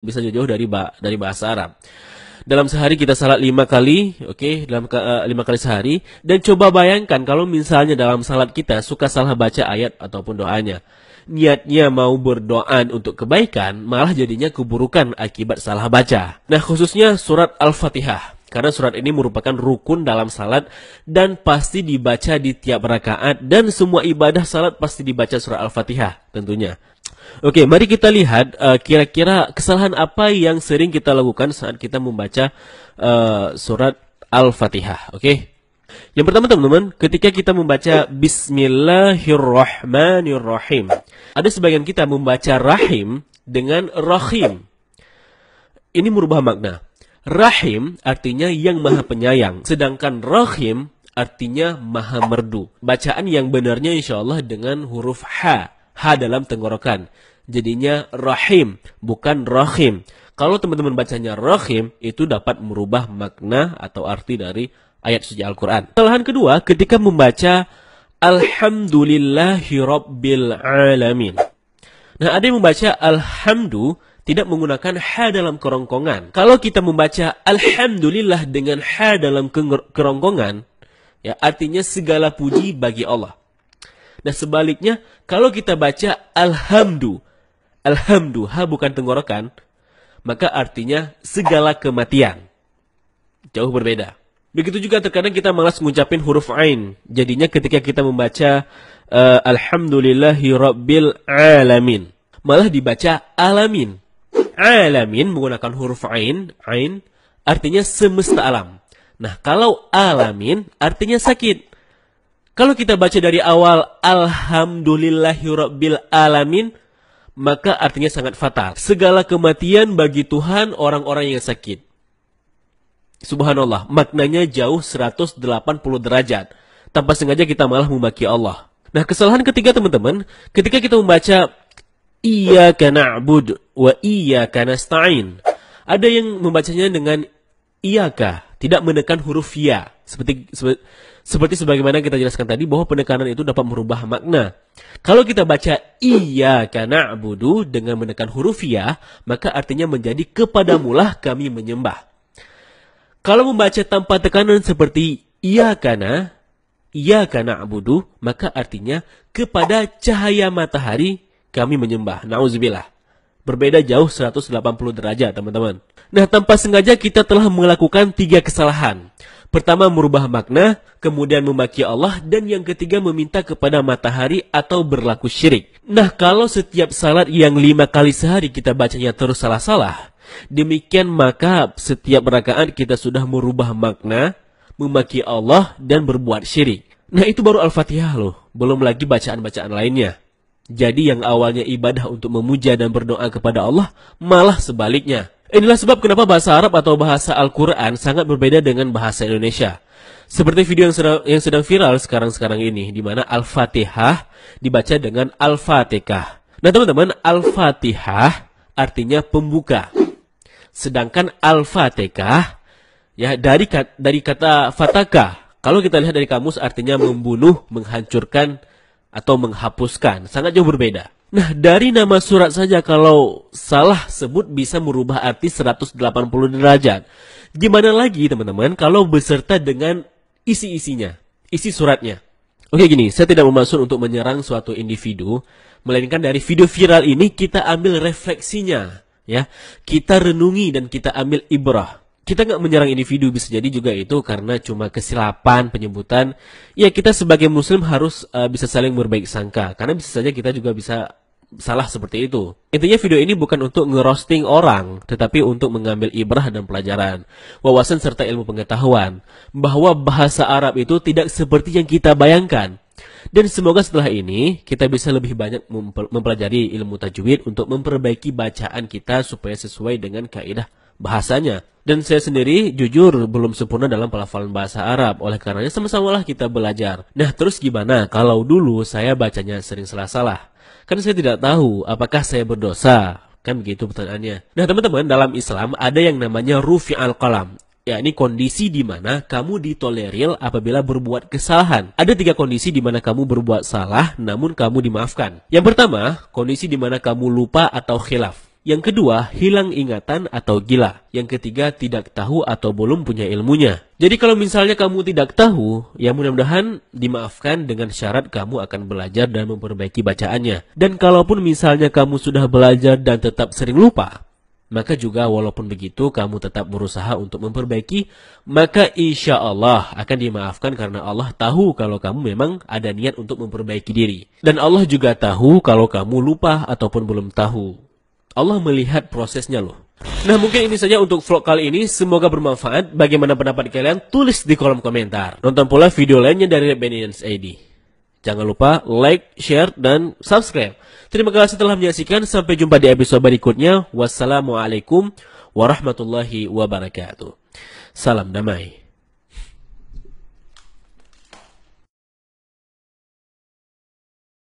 bisa jauh-jauh dari bahasa Arab. Dalam sehari kita salat 5 kali, oke, dalam 5 kali sehari. Dan coba bayangkan kalau misalnya dalam salat kita suka salah baca ayat ataupun doanya. Niatnya mau berdoa untuk kebaikan, malah jadinya keburukan akibat salah baca. Nah, khususnya surat Al-Fatihah. Karena surat ini merupakan rukun dalam salat dan pasti dibaca di tiap rakaat, dan semua ibadah salat pasti dibaca surat Al-Fatihah tentunya. Oke, mari kita lihat kira-kira kesalahan apa yang sering kita lakukan saat kita membaca surat Al-Fatihah. Oke. Yang pertama teman-teman, ketika kita membaca Bismillahirrahmanirrahim, ada sebagian kita membaca Rahim dengan Rahim. Ini merubah makna. Rahim artinya yang maha penyayang, sedangkan Rahim artinya maha merdu. Bacaan yang benarnya insya Allah dengan huruf H dalam tenggorokan. Jadinya Rahim, bukan Rahim. Kalau teman-teman bacanya Rahim, itu dapat merubah makna atau arti dari ayat suci Al-Quran. Kesalahan kedua, ketika membaca Alhamdulillahi Rabbil Alamin. Nah, ada yang membaca Alhamdu tidak menggunakan H dalam kerongkongan. Kalau kita membaca Alhamdulillah dengan H dalam kerongkongan, ya artinya segala puji bagi Allah. Nah, sebaliknya, kalau kita baca Alhamdu, H bukan tenggorokan, maka artinya segala kematian. Jauh berbeda. Begitu juga terkadang kita malas mengucapin huruf Ain. Jadinya ketika kita membaca Alhamdulillahi Rabbil Alamin, malah dibaca Alamin. Alamin menggunakan huruf Ain artinya semesta alam. Nah, kalau Alamin artinya sakit. Kalau kita baca dari awal Alhamdulillahi Rabbil Alamin, maka artinya sangat fatal. Segala kematian bagi Tuhan orang-orang yang sakit. Subhanallah, maknanya jauh 180 derajat. Tanpa sengaja kita malah memaki Allah. Nah, kesalahan ketiga teman-teman, ketika kita membaca Iyyaka na'budu wa iyyaka nasta'in. Ada yang membacanya dengan Iyyaka, tidak menekan huruf ya. Seperti sebagaimana kita jelaskan tadi bahwa penekanan itu dapat merubah makna. Kalau kita baca Iyyaka na'budu dengan menekan huruf ya, maka artinya menjadi kepadamulah kami menyembah. Kalau membaca tanpa tekanan seperti Iyyaka na'budu, maka artinya kepada cahaya matahari kami menyembah. Nauzubillah. Berbeda jauh 180 derajat, teman-teman. Nah, tanpa sengaja kita telah melakukan 3 kesalahan. Pertama, merubah makna, kemudian memaki Allah, dan yang ketiga meminta kepada matahari atau berlaku syirik. Nah, kalau setiap salat yang 5 kali sehari kita bacanya terus salah-salah, demikian maka setiap rakaat kita sudah merubah makna, memaki Allah, dan berbuat syirik. Nah, itu baru Al-Fatihah loh, belum lagi bacaan-bacaan lainnya. Jadi yang awalnya ibadah untuk memuja dan berdoa kepada Allah, malah sebaliknya. Inilah sebab kenapa bahasa Arab atau bahasa Al-Quran sangat berbeda dengan bahasa Indonesia. Seperti video yang sedang viral sekarang ini, di mana Al-Fatihah dibaca dengan Al-Fatihah. Nah teman-teman, Al-Fatihah artinya pembuka. Sedangkan Al-Fatihah ya dari kata fataka. Kalau kita lihat dari kamus artinya membunuh, menghancurkan, atau menghapuskan. Sangat jauh berbeda. Nah, dari nama surat saja kalau salah sebut bisa merubah arti 180 derajat. Gimana lagi teman-teman kalau beserta dengan isi-isinya, isi suratnya. Oke gini, saya tidak bermaksud untuk menyerang suatu individu, melainkan dari video viral ini kita ambil refleksinya, ya. Kita renungi dan kita ambil ibrah. Kita nggak menyerang individu, bisa jadi juga itu karena cuma kesilapan penyebutan. Ya, kita sebagai muslim harus bisa saling berbaik sangka, karena bisa saja kita juga bisa salah seperti itu. Intinya video ini bukan untuk ngerosting orang, tetapi untuk mengambil ibrah dan pelajaran, wawasan serta ilmu pengetahuan, bahwa bahasa Arab itu tidak seperti yang kita bayangkan. Dan semoga setelah ini kita bisa lebih banyak mempelajari ilmu tajwid untuk memperbaiki bacaan kita supaya sesuai dengan kaidah bahasanya. Dan saya sendiri jujur belum sempurna dalam pelafalan bahasa Arab. Oleh karenanya sama-samalah kita belajar. Nah, terus gimana kalau dulu saya bacanya sering salah-salah? Kan saya tidak tahu apakah saya berdosa. Kan begitu pertanyaannya. Nah, teman-teman, dalam Islam ada yang namanya rufi'al qalam. yakni kondisi di mana kamu ditolerir apabila berbuat kesalahan. Ada 3 kondisi di mana kamu berbuat salah namun kamu dimaafkan. Yang pertama, kondisi di mana kamu lupa atau khilaf. Yang kedua, hilang ingatan atau gila. Yang ketiga, tidak tahu atau belum punya ilmunya. Jadi kalau misalnya kamu tidak tahu, ya mudah-mudahan dimaafkan dengan syarat kamu akan belajar dan memperbaiki bacaannya. Dan kalaupun misalnya kamu sudah belajar dan tetap sering lupa, maka juga walaupun begitu kamu tetap berusaha untuk memperbaiki, maka insya Allah akan dimaafkan karena Allah tahu kalau kamu memang ada niat untuk memperbaiki diri. Dan Allah juga tahu kalau kamu lupa ataupun belum tahu. Allah melihat prosesnya loh. Nah mungkin ini saja untuk vlog kali ini. Semoga bermanfaat. Bagaimana pendapat kalian? Tulis di kolom komentar. Nonton pula video lainnya dari Bennyans ID. Jangan lupa like, share, dan subscribe. Terima kasih telah menyaksikan. Sampai jumpa di episode berikutnya. Wassalamualaikum warahmatullahi wabarakatuh. Salam damai.